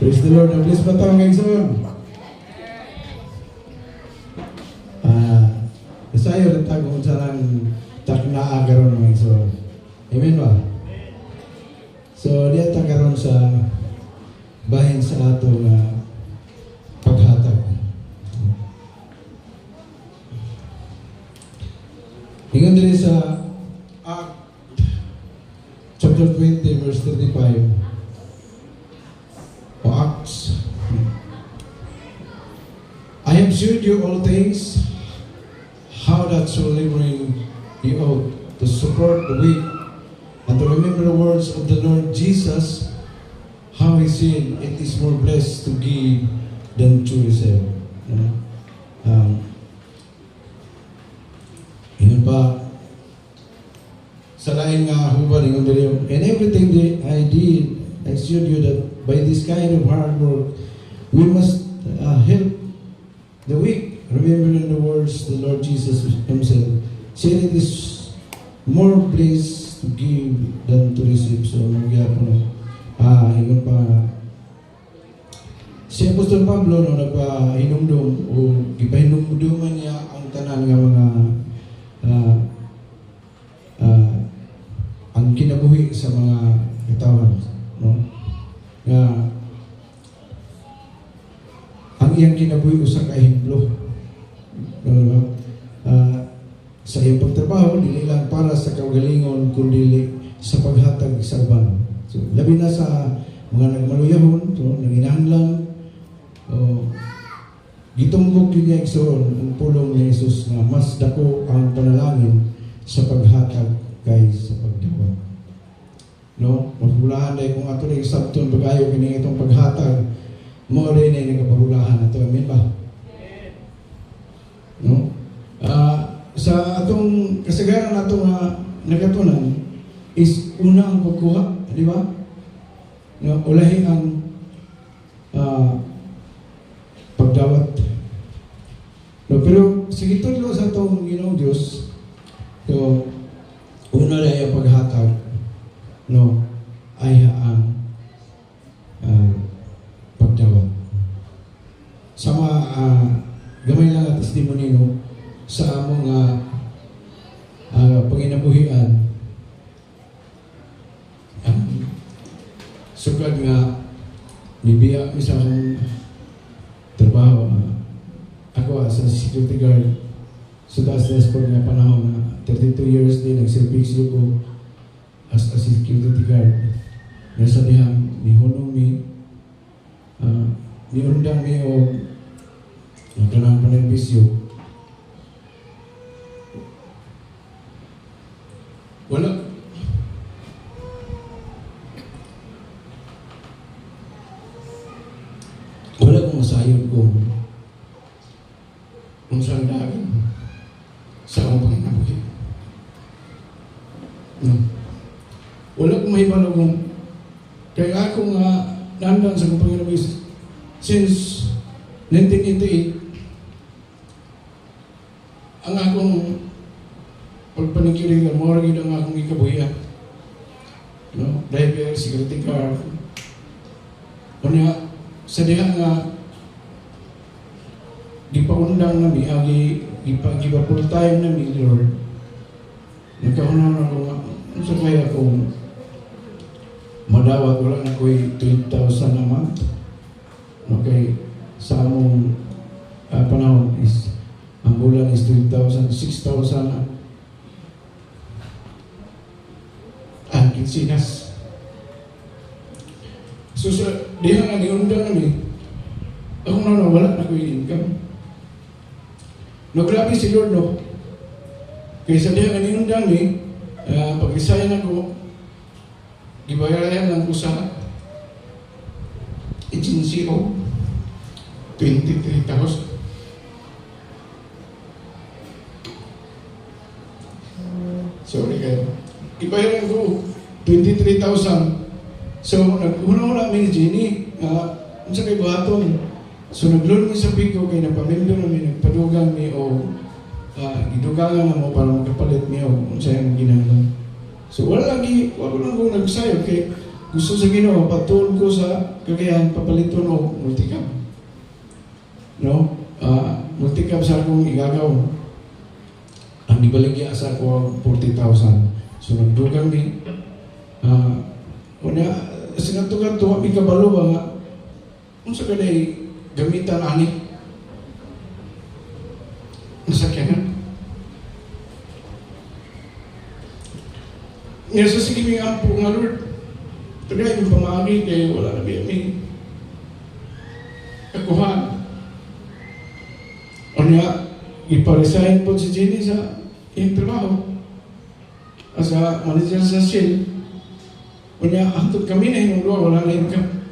Praise the Lord. Bless ba tayo ngayon son? Sayo rin tayo kung saan taknaa karon ngayon son. Amen ba? So, diya ta karon sa bahin sa ato na paghatag. Hingan din sa Act chapter 20 verse 35 o Acts. I have showed you all things, how that so laboring ye ought to support the weak, and to remember the words of the Lord Jesus, how he said, it is more blessed to give than to receive. Yun pa, sa lain nga hubad, and everything that I did, I showed you that by this kind of hard work, we must help the weak. Remembering the words the Lord Jesus himself said, it is more blessed to give than to receive. So, nagyapon yun pa, si Apostol Pablo, no, nagpa-hinumdum o ipahinumduman niya ang tanan nga mga ang kinabuhi sa mga katawan, no? Nga ang iyang kinabuhi usa ka ehemplo, no? Sa iyang pagtrabaho dili lang para sa kaugalingon kundi sa paghatag sa uban. So labi na sa mga nagmaluyahon, so nanginahanglan gitumbok yun niya igsoon ang pulong ni Jesus nga mas dako ang panalangin sa paghatag kay sa pagdawat. No? Maghulahan dahil kung ato na isabton bagayo kini itong paghatag, mo rin ay nagapahulahan nato. Amen ba? No? Sa atong kasagaran nato nga nagatunan is una ang pagkuha, di ba? No? Ulahi ang pagdawat. No, pero sige tudlo sa itong Ginoong Diyos, so, una na yung paghatag, no, ay ang pagdawat. Sa mga gamay lang at testimony, no, sa among panginabuhian, sugad nga nibiya mi sa akong trabaho. Ako sa security guard sa Dashboard nga panahon na 32 years din nagservisyo ko as a security guard. Nasa dihang ni hunong mi niundang mi o kanang panerbisyo. Wala kong masayod ko kung saan dagin sa akong panginabuhi. No. Wala kong mahibalo kung kaya ako nga nandan sa akong panginabuhi since 1988. Ang akong pagpanikiling ang mga rin ang akong ikabuhian. No? Driver, security guard. Kanya, sa diha nga gipaundang na agi gipa full time na mi Lord. Nagkauna na ako sa kaya ko madawat wala na ko'y 20,000 a month. Okay, sa among panahon is ang bulan is 20,000, 6,000 ang kinsinas. So sa diha nga giundang na ako na wala na ko'y income. No, grabe si Lord, no? Kaya sa diha nga niundang pag-isayan ako, ibayaran lang ko sa agency o 23,000. Sorry kayo. Ibayaran ko 23,000. So, nag-una-una may Jenny, sa kay buhaton. So, nag-loan mi sa Pico, kaya napamendo namin, nagpadugang mi o gidugangan na mo para makapalit mi o kung sa'yo ang ginagawa. So, wala lang kung nagsayo, kay gusto sa Ginoo patuon ko sa kagayan papaliton og multicab. No? Multicab sa akong igagaw. Ang ibaligya sa ako 40,000. So nagdugang ni unya sinatugan-tuwa mi kabalo ba nga unsa kanay gamitan ani nasakyan. Nga sa sige mi ampo nga Lord, tagay yung pamagi kay wala na may kakuhan. O niya, iparesign po si Jenny sa iyong trabaho as a manager sa Shell. O niya, antod kami na yung luwa, wala na income.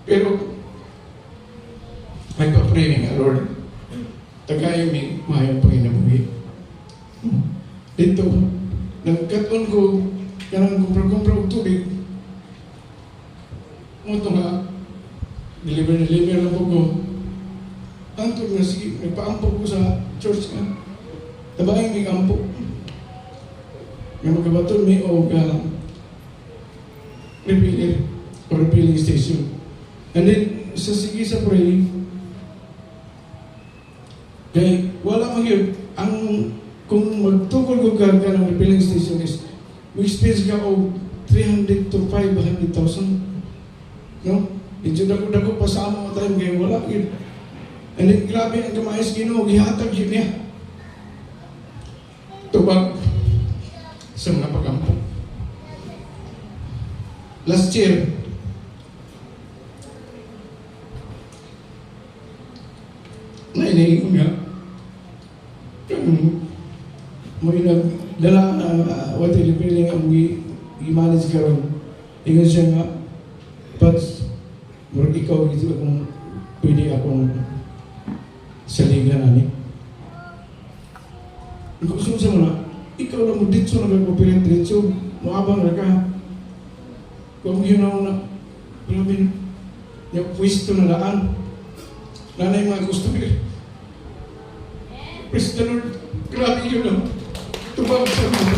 Pero, may pa-pray nga, Lord, tagay mi mahayang Panginoon. Dito, nagkaton ko, kanang kumpra-kumpra og tubig. Mo ito nga, deliver lang po ko. Antod nga, sige, nagpaampok ko sa church nga. Tabahin may ampok. Nga magkabaton may o refilling station. And then, sa sige sa pray, kaya wala mang yun, kung magtukol ko ka ng refilling station is, mag-space ka o 300 to 500,000. No? Medyo dako pa sa among time kaya wala yun. And then grabe ang kamayos Ginoo, gihatag yun niya. Tubag sa mga pag-ampok. Last year, nainigin ko nga, mo nagdala what the feeling ang i-manage ka ron. Ingon siya nga, but murag ikaw ito kung pwede akong saligan ani. Gusto mo sa mga, ikaw lang mo dito na mag-operate dito, maabang na ka. Kung yun ako na, grabe, yung pwesto na laan. Nanay mga customer. Praise the Lord, grabe yun lang. Tubag sa mga.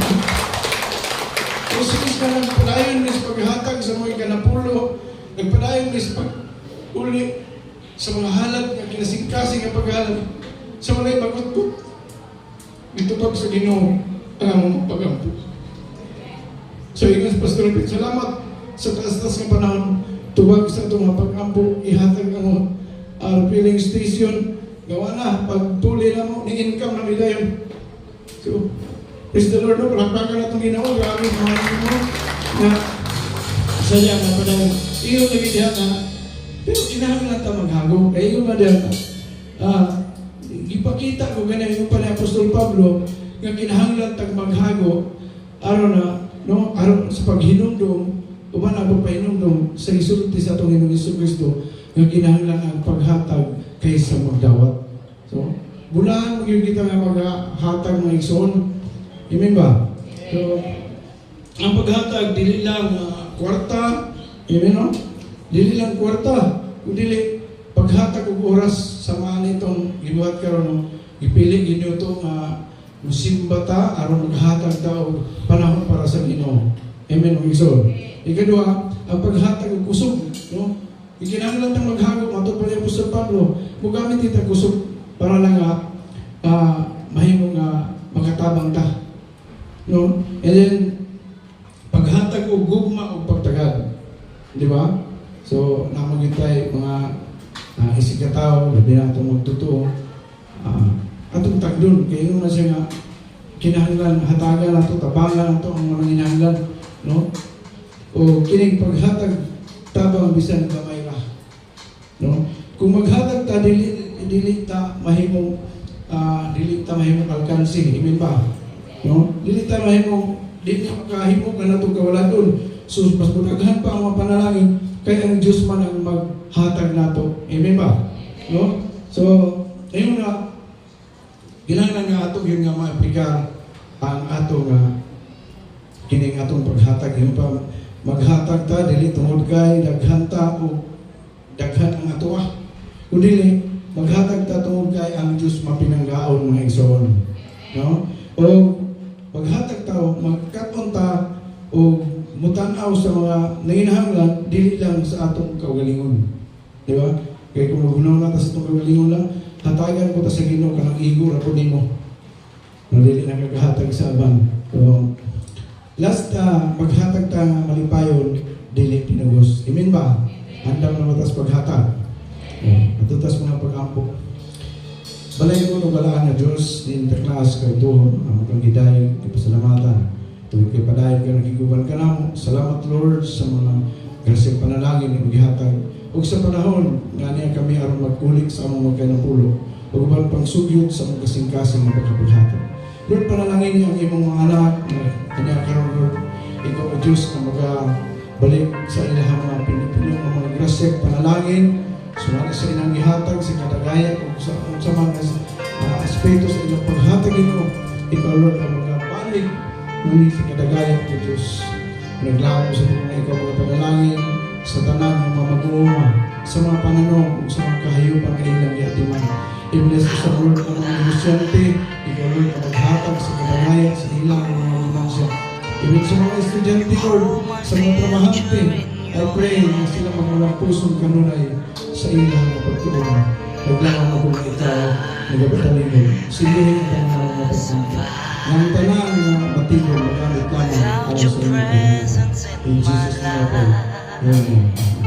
Prosesis na nagpadayon na sa paghatag sa mga kanapulo, nagpadayon na sa pag-uli sa mga halat na kinasingkasing ang paghalat sa mga bagot-gut. Ditubag sa Ginoo ang among pag-ampok. So, ingat Pastor Pete, salamat sa taas-taas ng panahon. Tubag sa itong mga pag-ampok, ihatag ang refilling station. Gawa na, pagtuli na mo, ni-income na nila yun. So, praise the Lord, no? Palakpakan na itong Ginoo, gamit mga mo na saya na pa na iyo lagi diyan na pero kinahanglan ta maghago. Kaya yung madyan ipakita ko ganyan yung pala Apostol Pablo nga kinahanglan tag maghago aron na no aron sa paghinumdum uban ang pagpahinumdum sa isulti sa atong Ginoong Jesucristo nga kinahanglan ang paghatag kaysa magdawat. So, bulaan mo yung kita nga maghatag ng igsoon. Amen ba? So, ang paghatag, dili lang kwarta. Amen no? Dili lang kwarta. Kung dili, paghatag og oras sa mga nitong gibuhat karon no? Ipili ginyo itong musimba ta, aron maghatag ta og panahon para sa Ginoo. Amen o igsoon. Ikadua, ang paghatag og kusog. No? Ikinahanglan tang maghago, matod pa ni Apostol Pablo, mugamit ita kusog para lang mahimong makatabang ta. No? And then, paghatag o gugma o pagtagad. Di ba? So, namagitay mga isikataw, labi na itong magtotoo. Atong tagdun, kaya yung na siya nga, kinahanglan, hatagan na ito, tabangan na ito, ang mga hinahanglan. No? O kining paghatag, tabang bisan kamay ra. No? Kung maghatag ta, dili ta mahimong alkansi. Amen ba? No? Dili ta mahimong dili makahimog na natong kawaladon. So, mas magaghan pa ang mga panalangin, kaya ang Diyos man ang maghatag nato. Amen ba? No? So, ayun na, ginanglan nga ato yun nga ma-aplikar ang ato nga kining atong paghatag. Yung pa, maghatag ta, dili tungod kay daghan ta o daghan ang ato kung dili, maghatag ta tungod kay ang Diyos mapinanggaon mga igsoon. No? O maghatag ta, magkaton ta o mutanaw sa mga nanginahanglan, dili lang sa atong kaugalingon. Di ba? Kaya kung maghunaw na sa itong kaugalingon lang, hatagan ko ta sa Ginoo kanang igo ra po nimo. Dili na kagahatag sa aban. So, last, maghatag ta malipayon, dili pinagos. Amen ba? Handang na matas paghatag. Matutas mga pag-ampo. Balay ko ng balaan na Diyos, din taklas kay tuhon, ang kang gidayon, ipasalamatan. Tuwid kay padayon ka nakiguban ka na mo. Salamat Lord sa mga grasyang panalangin na maghihatag. Ug sa panahon, nga niya kami aron magkulik sa among magkanapulo. Ug ubang pangsugyot sa mga kasing-kasing na pagkapaghatag. Lord, panalangin niyo ang imong mga anak na kanya karon Lord. Ikaw o Diyos na magabalik sa ilahang mga pinipinong mga grasyang panalangin. Sumali sa ilang ihatag sa kadagaya o sa mga aspeto sa ilang paghatag ikaw Lord ang magabalik ngunit sa kadagaya o Diyos. Naglaho sa mga ikaw mga panalangin sa tanan ng mga mag-uuma, sa mga pananong o sa mga kahayupan na ilang yatiman. I-bless sa Lord ng mga negosyante, ikaw Lord ang maghatag sa kadagaya sa ilang mga limansya. I-bless sa mga estudyante Lord, sa mga trabahante, I pray na sila magmulang pusong kanunay sa ilang mga pagtuon. Naglangan mo kung ikaw nagabataling mo. Sindihin ang tanang mga pagpunta. Nang tanang na matibol, magamit lamang para sa inyo. In Jesus' name, Amen.